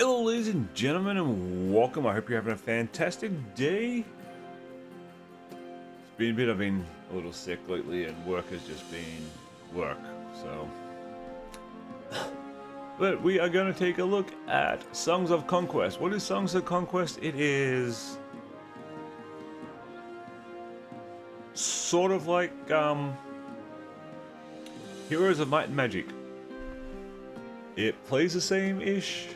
Hello, ladies and gentlemen, and welcome. I hope you're having a fantastic day. I've been a little sick lately, and work has just been work. So, but we are going to take a look at Songs of Conquest. What is Songs of Conquest? It is sort of like Heroes of Might and Magic. It plays the same-ish,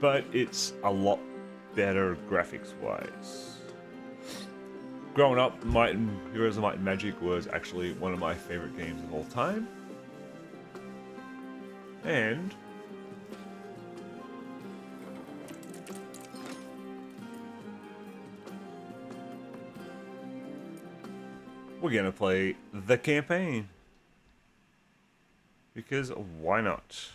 but it's a lot better graphics-wise. Growing up, Heroes of Might and Magic was actually one of my favorite games of all time. And we're gonna play the campaign. Because why not?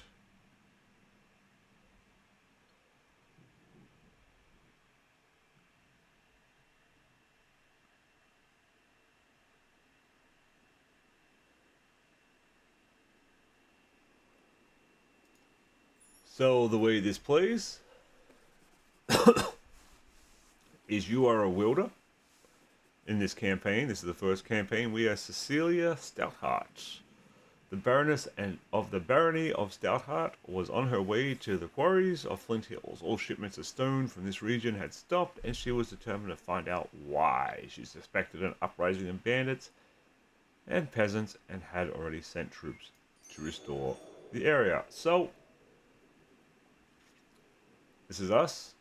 So the way this plays is you are a wielder in this campaign. This is the first campaign. We are Cecilia Stoutheart. The Baroness of the Barony of Stoutheart was on her way to the quarries of Flint Hills. All shipments of stone from this region had stopped, and she was determined to find out why. She suspected an uprising of bandits and peasants and had already sent troops to restore the area. So, this is us.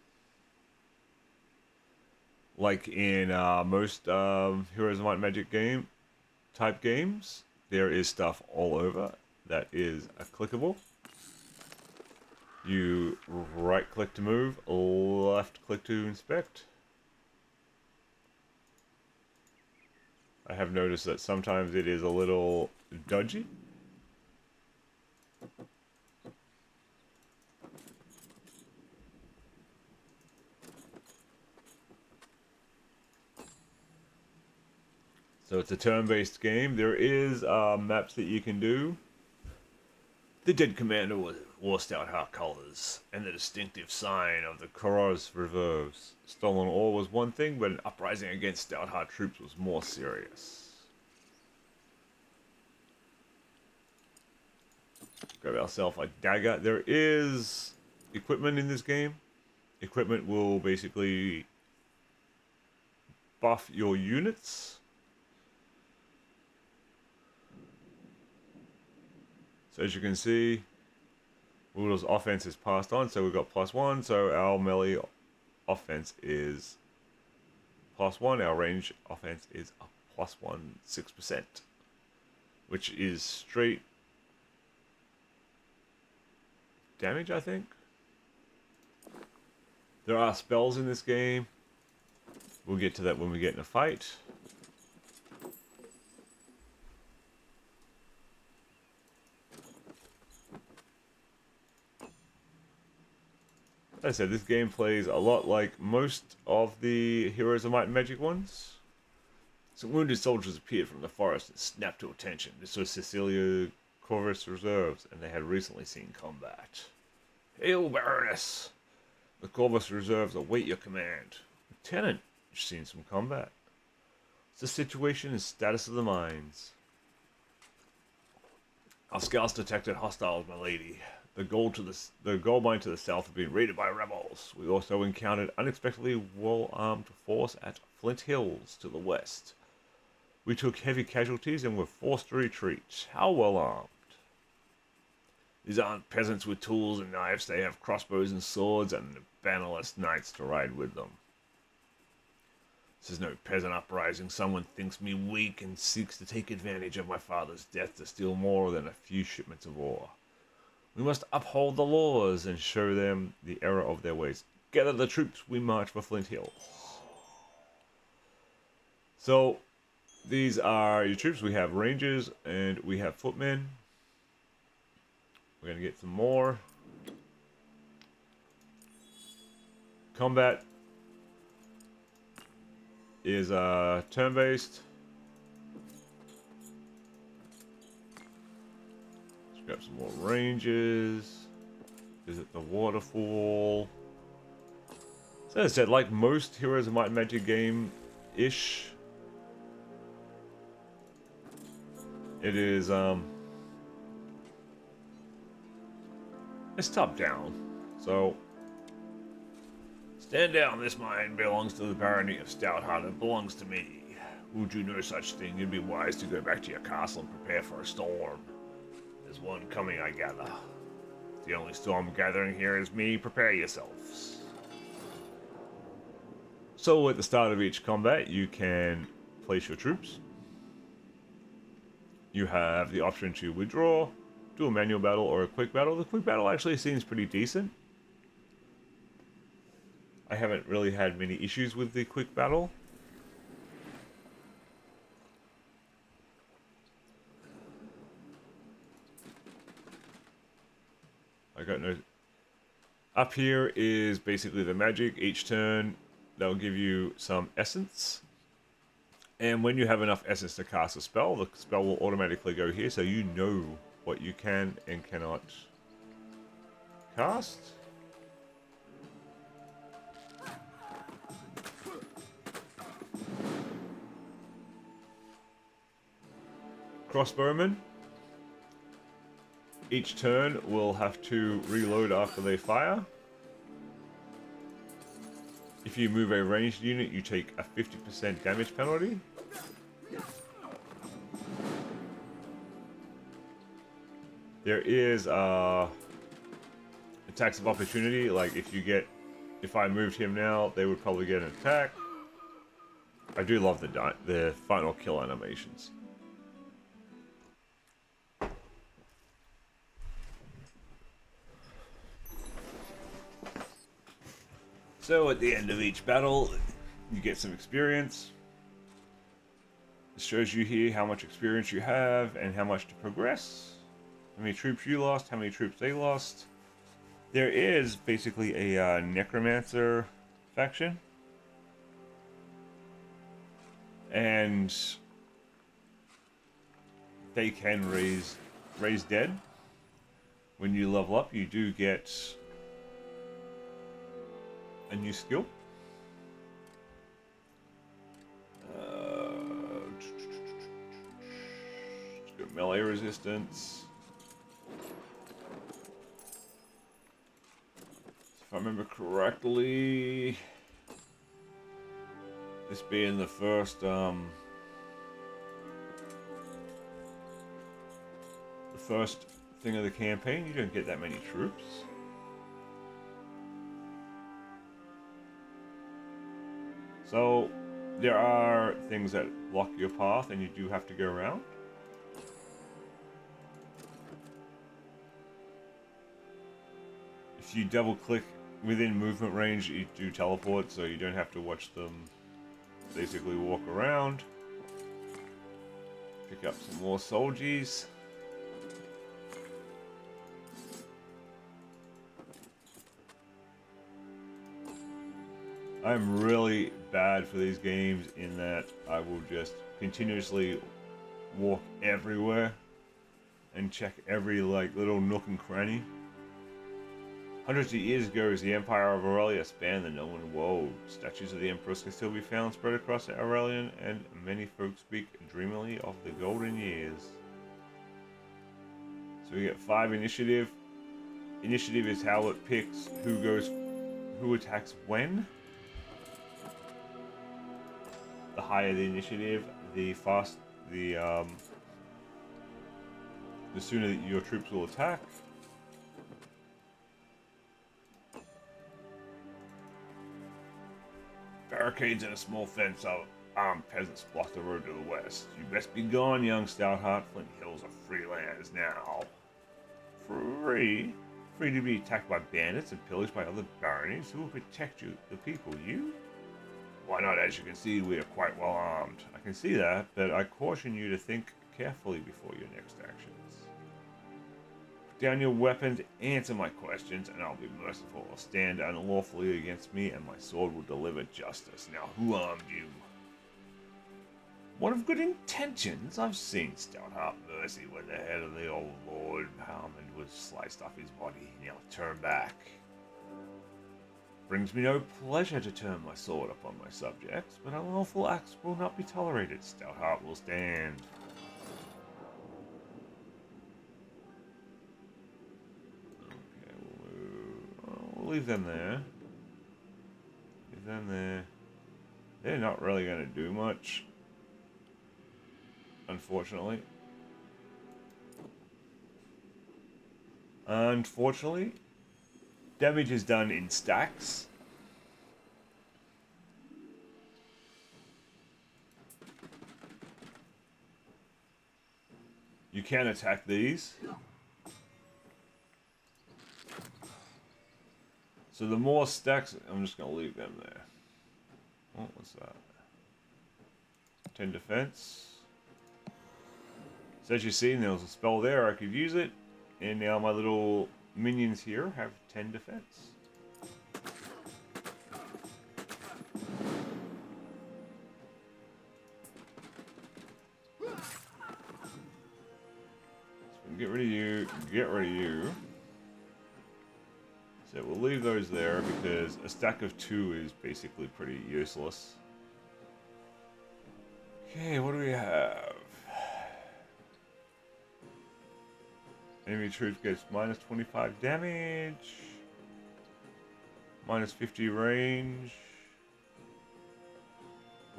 Like in most Heroes of Might and Magic type games, there is stuff all over that is clickable. You right click to move, left click to inspect. I have noticed that sometimes it is a little dodgy. So it's a turn-based game. There is maps that you can do. The dead commander wore Stoutheart colors and the distinctive sign of the Koros reserves. Stolen ore was one thing, but an uprising against Stoutheart troops was more serious. Grab ourselves a dagger. There is equipment in this game. Equipment will basically buff your units. So as you can see, Wheel's offense is passed on, so we've got +1, so our melee offense is +1, our range offense is a +1, 6%, which is straight damage, I think. There are spells in this game. We'll get to that when we get in a fight. Like I said, this game plays a lot like most of the Heroes of Might and Magic ones. Some wounded soldiers appeared from the forest and snapped to attention. This was Cecilia Corvus Reserves, and they had recently seen combat. Hail, Baroness! The Corvus Reserves await your command. Lieutenant, you've seen some combat. What's the situation and status of the mines? Our scouts detected hostiles, my lady. The gold mine to the south had been raided by rebels. We also encountered unexpectedly well-armed force at Flint Hills to the west. We took heavy casualties and were forced to retreat. How well armed? These aren't peasants with tools and knives. They have crossbows and swords and bannerless knights to ride with them. This is no peasant uprising. Someone thinks me weak and seeks to take advantage of my father's death to steal more than a few shipments of ore. We must uphold the laws and show them the error of their ways. Gather the troops, we march for Flint Hills. So, these are your troops. We have rangers and we have footmen. We're going to get some more. Combat is turn-based. Grab some more ranges. Visit the waterfall. So as I said, like most Heroes of Might and Magic game-ish, it is, it's top down. So, stand down, this mine belongs to the barony of Stoutheart, it belongs to me. Would you know such thing, you'd be wise to go back to your castle and prepare for a storm. There's one coming, I gather. The only storm gathering here is me, prepare yourselves. So at the start of each combat, you can place your troops. You have the option to withdraw, do a manual battle, or a quick battle. The quick battle actually seems pretty decent. I haven't really had many issues with the quick battle. I got no... Up here is basically the magic. Each turn, they'll give you some essence. And when you have enough essence to cast a spell, the spell will automatically go here, so you know what you can and cannot cast. Crossbowmen. Each turn will have to reload after they fire. If you move a ranged unit, you take a 50% damage penalty. There is attacks of opportunity, like if I moved him now, they would probably get an attack. I do love the final kill animations. So at the end of each battle, you get some experience. It shows you here how much experience you have and how much to progress. How many troops you lost, how many troops they lost. There is basically a necromancer faction. And they can raise dead. When you level up, you do get a new skill. Let's go melee resistance. If I remember correctly, this being the first thing of the campaign, you don't get that many troops. So there are things that block your path and you do have to go around. If you double click within movement range, you do teleport, so you don't have to watch them basically walk around. Pick up some more soldiers. I'm really bad for these games in that I will just continuously walk everywhere and check every little nook and cranny. Hundreds of years ago, as the Empire of Aurelia spanned the known world, statues of the Empress can still be found spread across Aurelian, and many folks speak dreamily of the golden years. So we get 5 initiative. Initiative is how it picks who attacks when. The higher the initiative, the sooner that your troops will attack. Barricades and a small fence of armed peasants block the road to the west. You best be gone, young Stoutheart. Flint Hills are free lands now. Free? Free to be attacked by bandits and pillaged by other baronies? Who will protect you, the people? You? Why not? As you can see, we are quite well armed. I can see that, but I caution you to think carefully before your next actions. Put down your weapons, answer my questions, and I'll be merciful. Stand unlawfully against me, and my sword will deliver justice. Now, who armed you? One of good intentions. I've seen Stoutheart Mercy when the head of the old Lord Harmond was sliced off his body, and he'll turn back. Brings me no pleasure to turn my sword upon my subjects, but unlawful acts will not be tolerated. Stoutheart will stand. Okay, we'll leave them there. Leave them there. They're not really going to do much, unfortunately. Unfortunately, damage is done in stacks. You can attack these. So the more stacks, I'm just going to leave them there. Oh, what's that? 10 defense. So as you've seen, there was a spell there. I could use it. And now my little minions here have 10 defense. So get rid of you. Get rid of you. So we'll leave those there because a stack of 2 is basically pretty useless. Okay, what do we have? Enemy troops gets minus 25 damage, minus 50 range,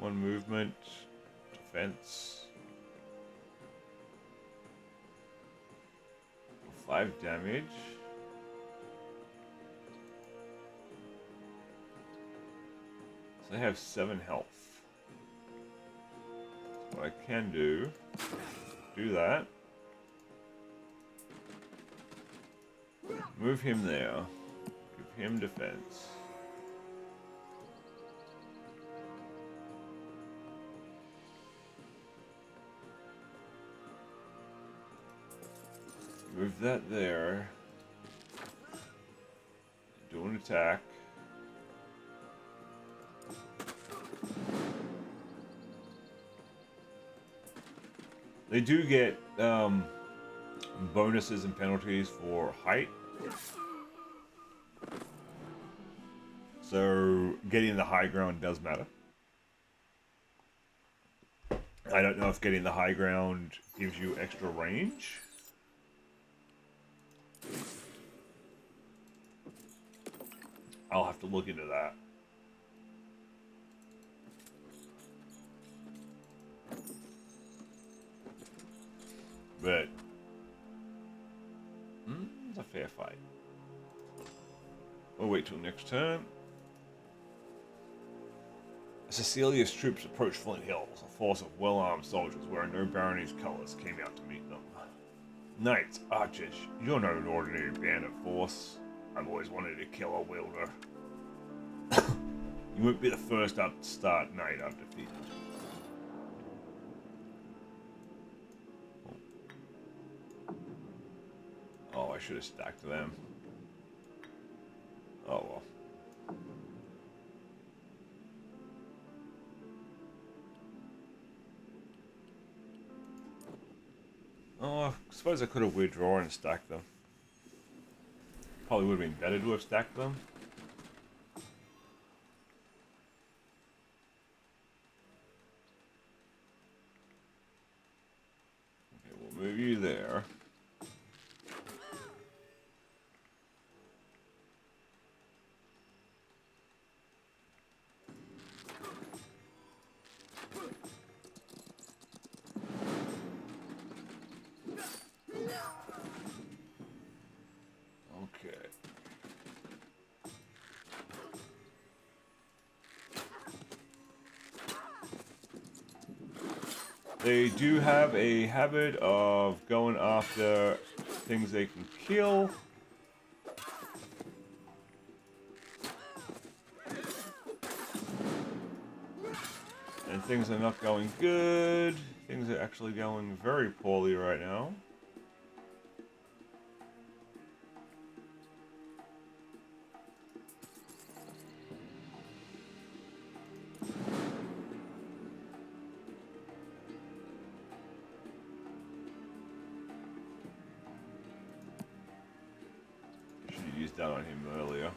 1 movement, defense, 5 damage. So they have 7 health. So what I can do that. Move him there. Give him defense. Move that there. Do an attack. They do get bonuses and penalties for height. So getting the high ground does matter. I don't know if getting the high ground gives you extra range. I'll have to look into that. But it's a fair fight. We'll wait till next turn. Cecilia's troops approached Flint Hills, a force of well-armed soldiers wearing no barony's colours came out to meet them. Knights, archers, you're not an ordinary bandit force. I've always wanted to kill a wielder. You won't be the first up to start night I've defeated. Oh, I should have stacked them. Oh well. Oh, I suppose I could have withdrawn and stacked them. Probably would have been better to have stacked them. Okay, we'll move you there. They do have a habit of going after things they can kill. And things are not going good. Things are actually going very poorly right now. used that on him earlier.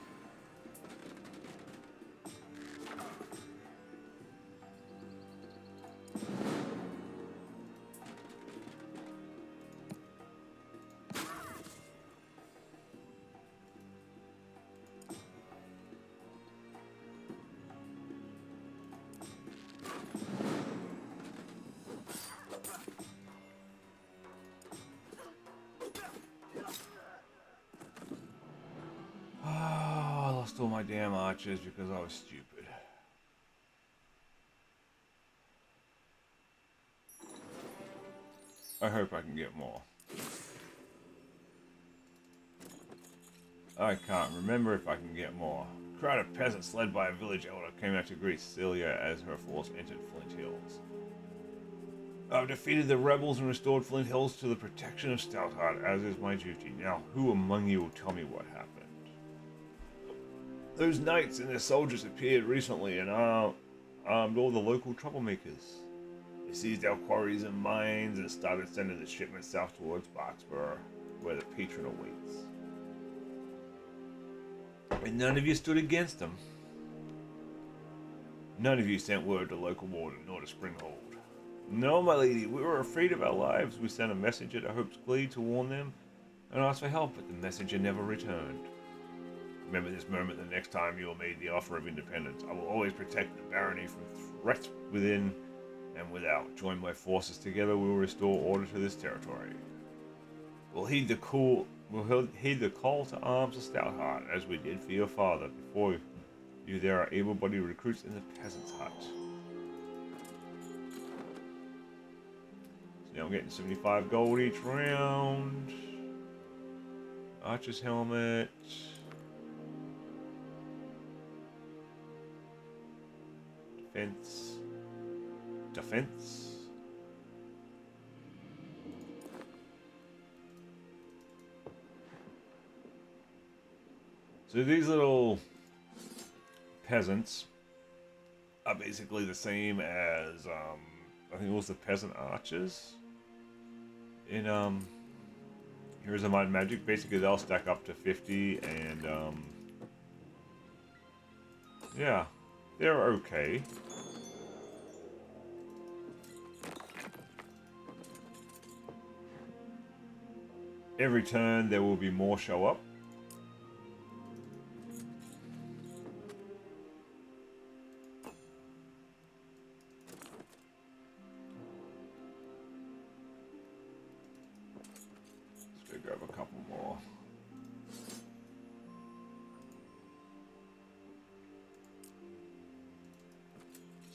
I lost all my damn archers because I was stupid. I hope I can get more. I can't remember if I can get more. A crowd of peasants led by a village elder came out to greet Celia as her force entered Flint Hills. I've defeated the rebels and restored Flint Hills to the protection of Stoutheart, as is my duty. Now, who among you will tell me what happened? Those knights and their soldiers appeared recently and armed all the local troublemakers. They seized our quarries and mines and started sending the shipments south towards Barksborough, where the patron awaits. And none of you stood against them. None of you sent word to local warden nor to Springhold. No, my lady, we were afraid of our lives. We sent a messenger to Hope's Glade to warn them and ask for help, but the messenger never returned. Remember this moment the next time you are made the offer of independence. I will always protect the barony from threats within and without. Join my forces together, we will restore order to this territory. We'll heed the call to arms of Stoutheart, as we did for your father. Before you, there are able-bodied recruits in the peasant's hut. So now I'm getting 75 gold each round. Archer's helmet. Defense. So these little peasants are basically the same as I think it was the peasant archers in Heroes of Might and Magic. Basically they'll stack up to 50 and yeah, they're okay. Every turn there will be more show up. Let's grab a couple more.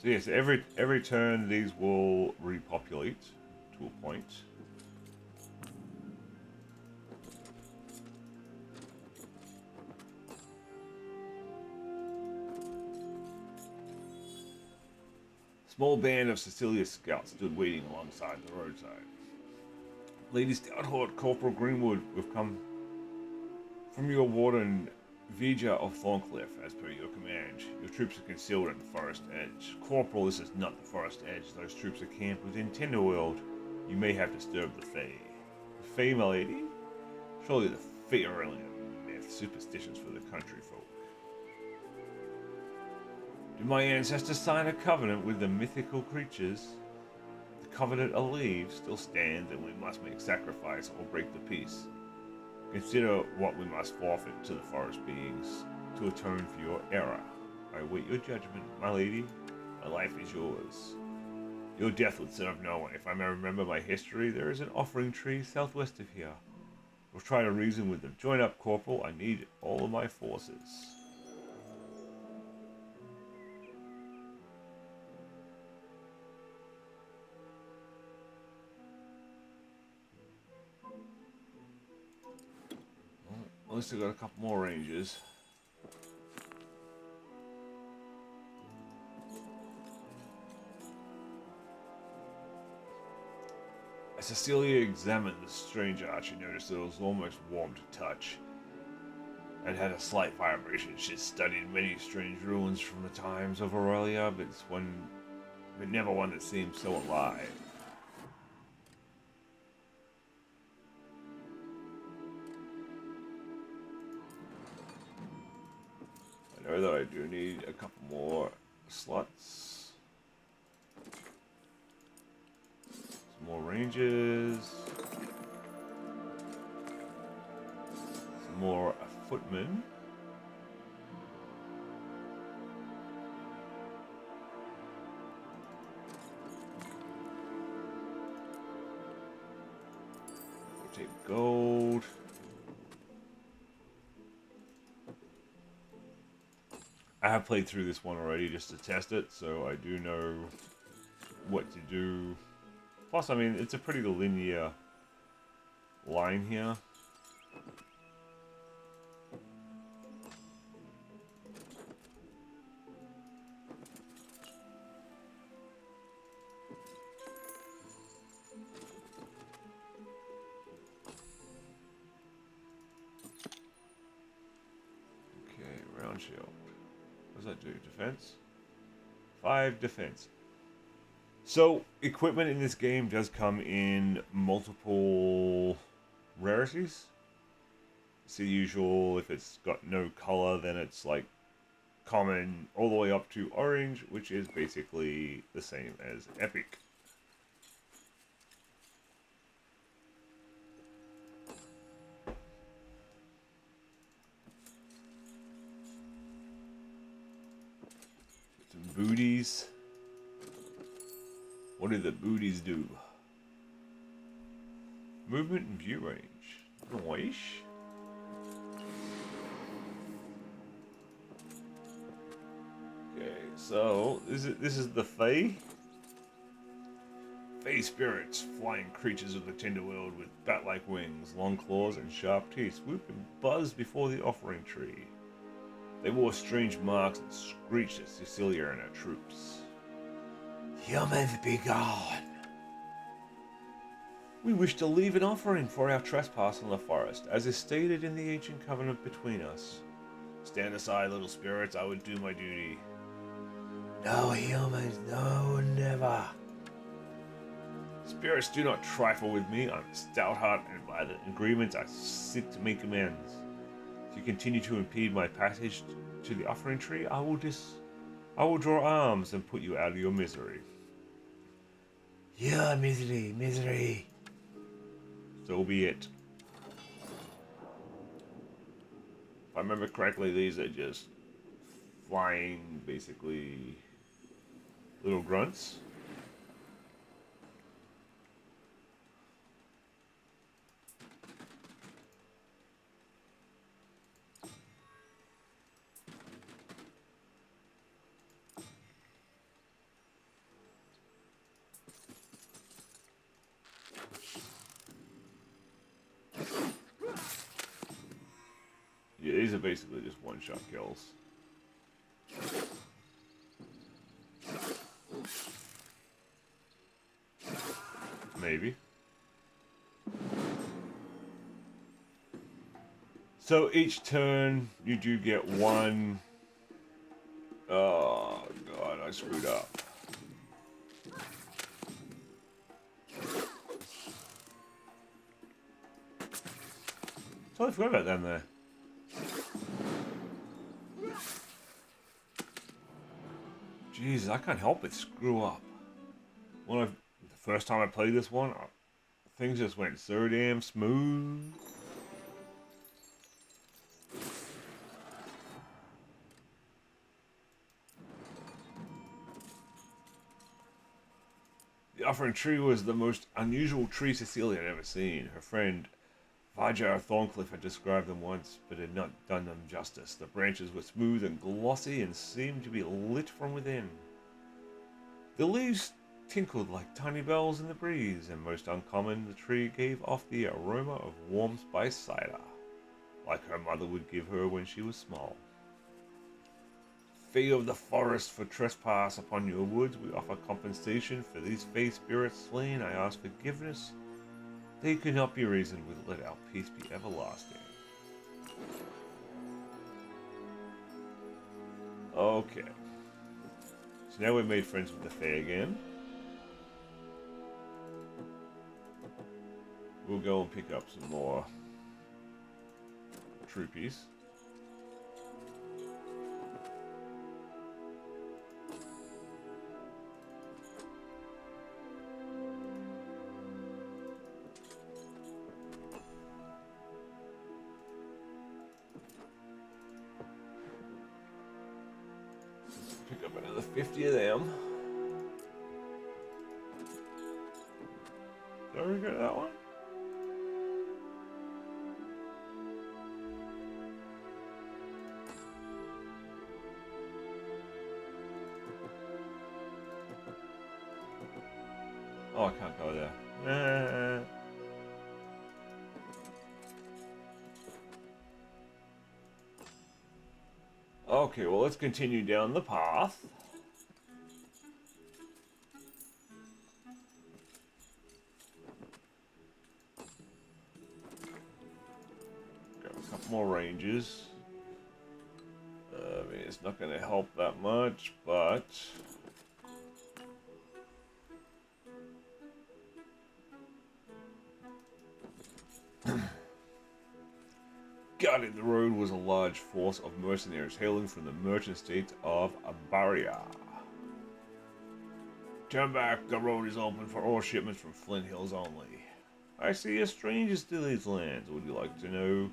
So yes, every turn these will repopulate to a point. Small band of Cecilia's scouts stood waiting alongside the roadside. Lady Stoutheart, Corporal Greenwood, we've come from your warden Vija of Thorncliffe, as per your command. Your troops are concealed at the forest edge. Corporal, this is not the forest edge. Those troops are camped within Tinderworld. You may have disturbed the Fae. The Fae, my lady? Surely the Fae are only a myth, superstitions for the country folk. Did my ancestors sign a covenant with the mythical creatures? The covenant, I believe, still stands, and we must make sacrifice or break the peace. Consider what we must forfeit to the forest beings to atone for your error. I await your judgment, my lady. My life is yours. Your death would serve no one. If I may remember my history, there is an offering tree southwest of here. We'll try to reason with them. Join up, Corporal. I need all of my forces. At least I got a couple more rangers. As Cecilia examined the strange arch, she noticed that it was almost warm to touch and had a slight vibration. She studied many strange ruins from the times of Aurelia, but never one that seemed so alive. I know that I do need a couple more slots. Some more ranges. Some more footmen. We'll take gold. I have played through this one already just to test it, so I do know what to do. Plus, I mean, it's a pretty linear line here. Okay, round shield. What does that do? Defense? 5 defense. So, equipment in this game does come in multiple rarities. It's the usual, if it's got no color, then it's like common all the way up to orange, which is basically the same as epic. Some booties. What do the booties do? Movement and view range. Nice. Okay, so this is the Fae. Fae spirits, flying creatures of the tender world with bat-like wings, long claws, and sharp teeth, swoop and buzz before the offering tree. They wore strange marks and screeched at Cecilia and her troops. Humans be gone! We wish to leave an offering for our trespass in the forest, as is stated in the ancient covenant between us. Stand aside, little spirits, I would do my duty. No humans, no, never. Spirits do not trifle with me. I'm Stoutheart, and by the agreement I seek to make amends. If you continue to impede my passage to the offering tree, I will draw arms and put you out of your misery. Your misery, misery. So be it. If I remember correctly, these are just flying, basically, little grunts. Yeah, these are basically just one-shot kills. Maybe. So each turn you do get one. Oh god, I screwed up. Totally forgot about them there. Jesus, I can't help but screw up. The first time I played this one, things just went so damn smooth. The offering tree was the most unusual tree Cecilia had ever seen. Her friend Vajar Thorncliffe had described them once, but had not done them justice. The branches were smooth and glossy and seemed to be lit from within. The leaves tinkled like tiny bells in the breeze, and most uncommon, the tree gave off the aroma of warm spice cider, like her mother would give her when she was small. Fee of the forest, for trespass upon your woods, we offer compensation for these fae spirits slain. I ask forgiveness. They could not be reasoned with. Let our peace be everlasting. Okay. So now we've made friends with the Fae again. We'll go and pick up some more troopies. Pick up another 50 of them. Did we get that one? Oh, I can't go there. Okay, well, let's continue down the path. Got a couple more ranges. I mean, it's not going to help that much, but... Guarding the road was a large force of mercenaries hailing from the merchant state of Abaria. Turn back, the road is open for all shipments from Flint Hills only. I see a stranger to these lands. Would you like to know?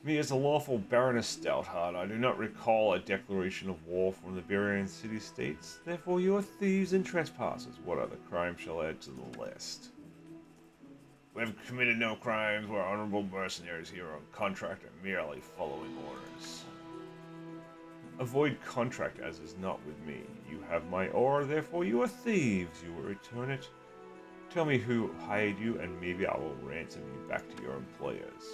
Me as a lawful Baroness Stoutheart, I do not recall a declaration of war from the Barian city-states. Therefore you are thieves and trespassers. What other crime shall add to the list? We have committed no crimes. We're honorable mercenaries here on contract and merely following orders. Avoid contract as is not with me. You have my order, therefore you are thieves. You will return it. Tell me who hired you and maybe I will ransom you back to your employers.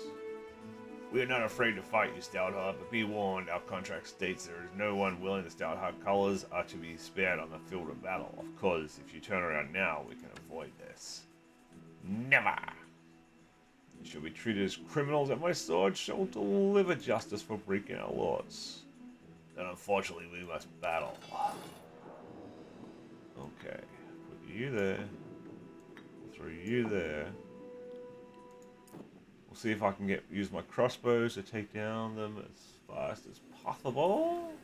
We are not afraid to fight you, Stoutheart, but be warned, our contract states there is no one willing the Stoutheart colors are to be spared on the field of battle. Of course, if you turn around now, we can avoid this. Never! You shall be treated as criminals, and my sword shall deliver justice for breaking our laws. Then unfortunately we must battle. Okay, put you there. Throw you there. We'll see if I can use my crossbows to take down them as fast as possible.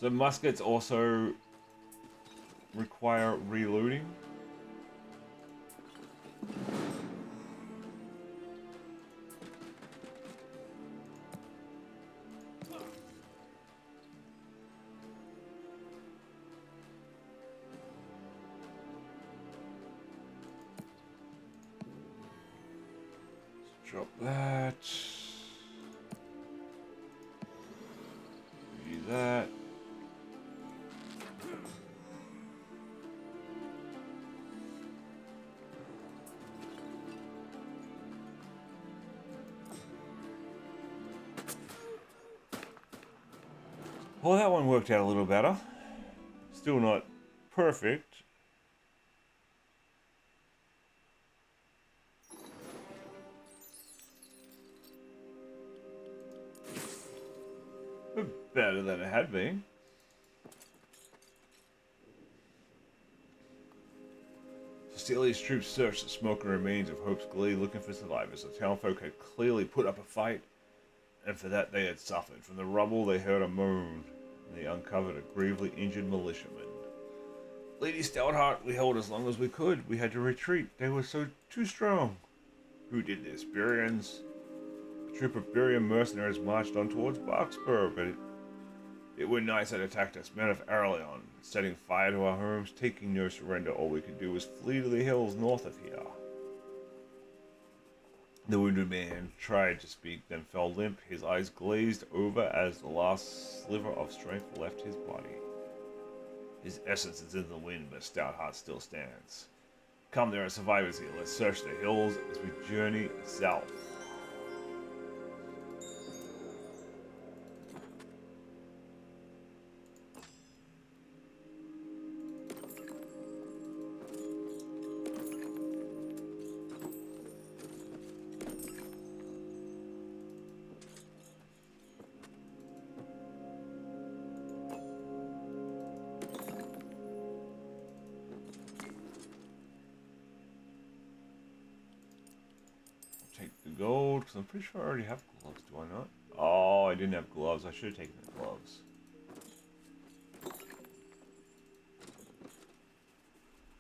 So muskets also require reloading. Let's drop that. Do that. Well, that one worked out a little better. Still not perfect. But better than it had been. Cecilia's troops searched the smoking remains of Hope's Glee looking for survivors. The townfolk had clearly put up a fight, and for that they had suffered. From the rubble they heard a moan, and they uncovered a gravely injured militiaman. Lady Stoutheart, we held as long as we could. We had to retreat. They were too strong. Who did this? Burians? A troop of Burian mercenaries marched on towards Boxburg, but it were knights that attacked us, men of Arleon, setting fire to our homes, taking no surrender. All we could do was flee to the hills north of here. The wounded man tried to speak, then fell limp. His eyes glazed over as the last sliver of strength left his body. His essence is in the wind, but Stoutheart still stands. Come, there are survivors here. Let's search the hills as we journey south. take the gold, because I'm pretty sure I already have gloves, do I not? Oh, I didn't have gloves. I should have taken the gloves.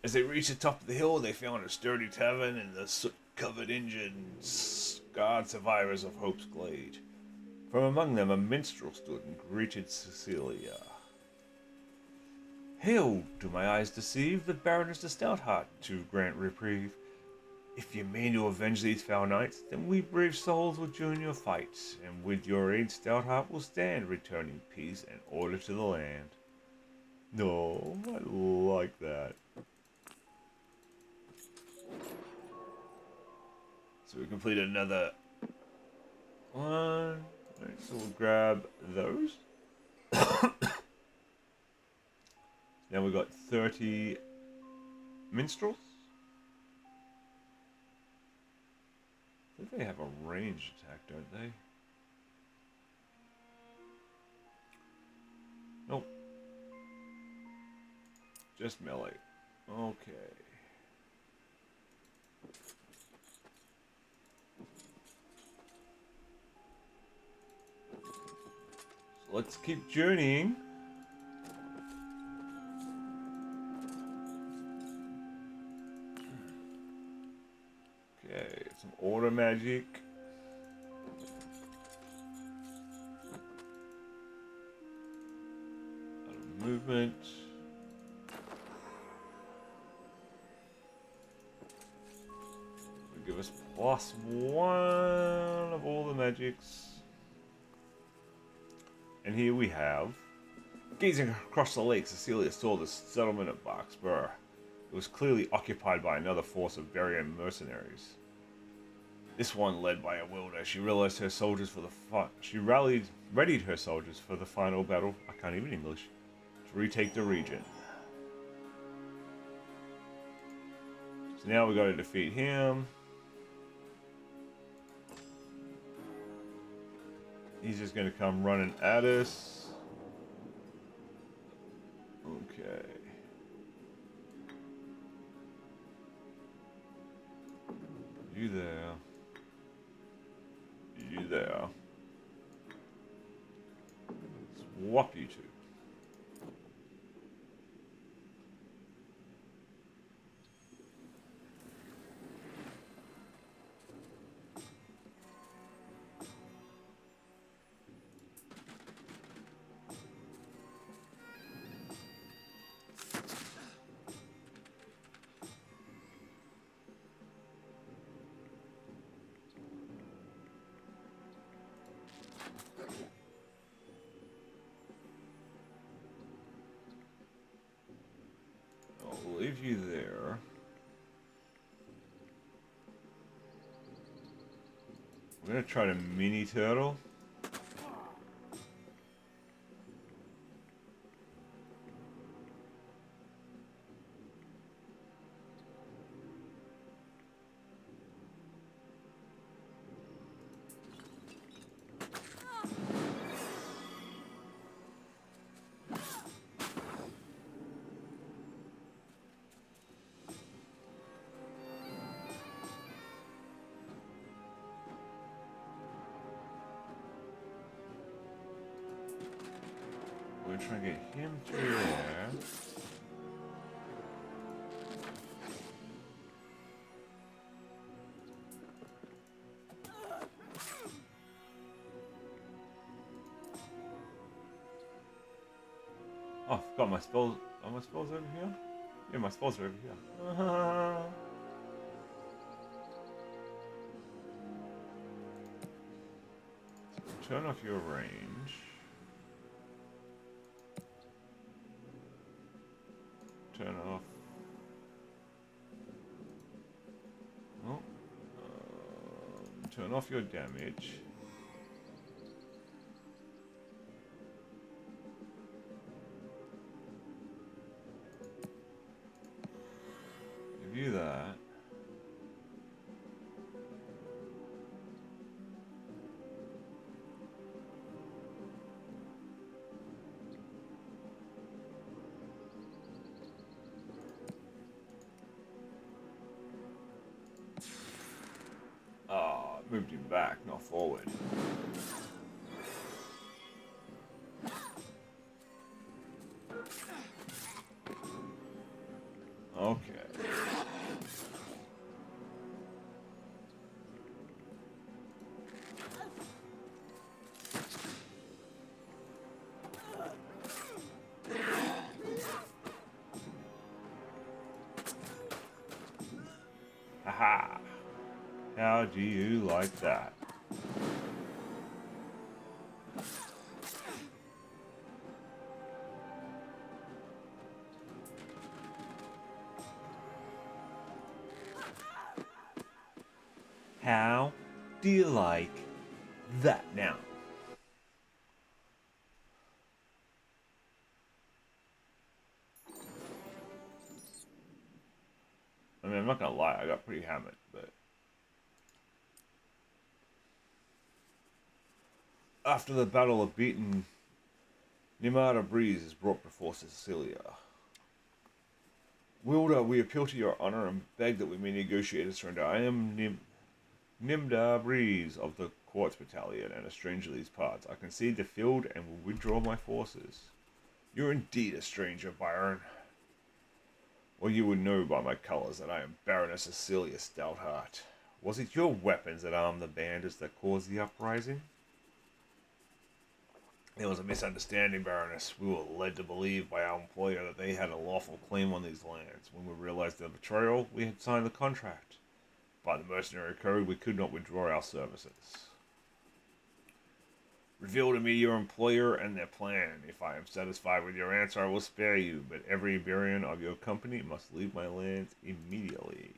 As they reached the top of the hill, they found a sturdy tavern and the soot-covered engines, scarred survivors of Hope's Glade. From among them, a minstrel stood and greeted Cecilia. Hail, do my eyes deceive, the Baroness de Stoutheart, to grant reprieve. If ye mean to avenge these foul knights, then we brave souls will join your fight, and with your aid Stoutheart will stand, returning peace and order to the land. No, I like that. So we completed another one. Right, so we'll grab those. Now we've got 30 minstrels. I think they have a ranged attack, don't they? Nope. Just melee. Okay. So let's keep journeying. Okay, some order magic. Movement. Will give us +1 of all the magics. And here we have. Gazing across the lake, Cecilia saw the settlement of Bark's Spur. It was clearly occupied by another force of Varian mercenaries. This one led by a wielder. She realized her soldiers for the readied her soldiers for the final battle. I can't even English. To retake the region. So now we got to defeat him. He's just going to come running at us. Okay. You there. You there. Swap you two. I'll leave you there. I'm gonna try to mini turtle. We're trying to get him through there. Oh, I forgot my spells. Are my spells over here? Yeah, my spells are over here. Turn off your range. Turn off. Oh. Turn off your damage. Give you that. Oh, Moved him back, not forward. Okay. Haha. How do you like that? How do you like that now? I mean, I'm not gonna lie, I got pretty hammered, but after the battle of beaten, Nimata Breeze is brought before Cecilia. Wilder, we appeal to your honor and beg that we may negotiate a surrender. I am Nimda Breeze of the Quartz Battalion and a stranger to these parts. I concede the field and will withdraw my forces. You're indeed a stranger, Byron. Well, you would know by my colors that I am Baroness Cecilia Stoutheart. Was it your weapons that armed the bandits that caused the uprising? There was a misunderstanding, Baroness. We were led to believe by our employer that they had a lawful claim on these lands. When we realized their betrayal, we had signed the contract. By the mercenary code, we could not withdraw our services. Reveal to me your employer and their plan. If I am satisfied with your answer, I will spare you, but every Iberian of your company must leave my lands immediately.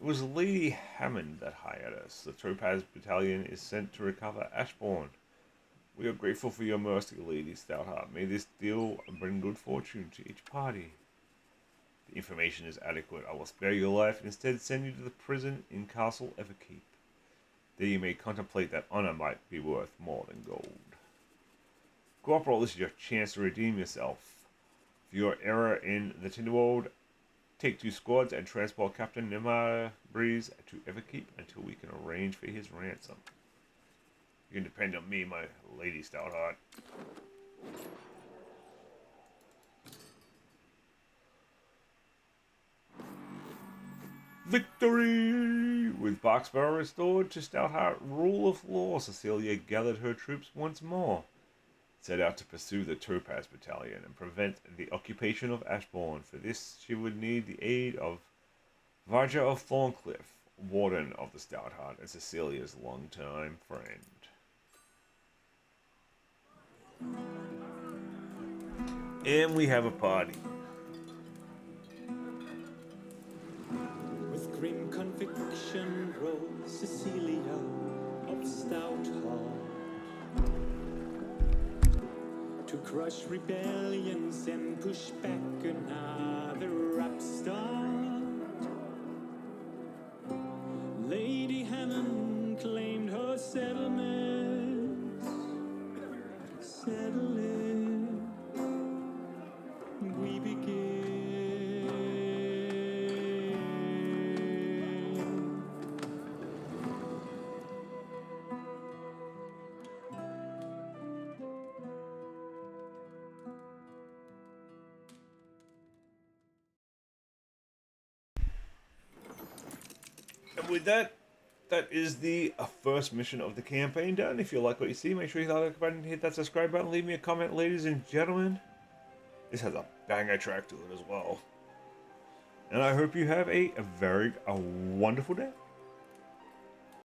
It was Lady Hammond that hired us. The Topaz Battalion is sent to recover Ashbourne. We are grateful for your mercy, Lady Stoutheart. May this deal bring good fortune to each party. The information is adequate. I will spare your life and instead send you to the prison in Castle Everkeep. There you may contemplate that honor might be worth more than gold. Corporal, this is your chance to redeem yourself. For your error in the Tinderworld, take 2 squads and transport Captain Nimata Breeze to Everkeep until we can arrange for his ransom. You can depend on me, my Lady Stoutheart. Victory! With Boxborough restored to Stoutheart rule of law, Cecilia gathered her troops once more, set out to pursue the Topaz Battalion and prevent the occupation of Ashbourne. For this, she would need the aid of Varja of Thorncliffe, warden of the Stoutheart, and Cecilia's longtime friend. And we have a party. With grim conviction rose Cecilia of Stoutheart to crush rebellions and push back another upstart. Lady Hammond claimed her settlements, settle it, we begin. And with that, that is the first mission of the campaign done. If you like what you see, make sure you hit that like button, hit that subscribe button, leave me a comment, ladies and gentlemen. This has a banger track to it as well. And I hope you have a wonderful day.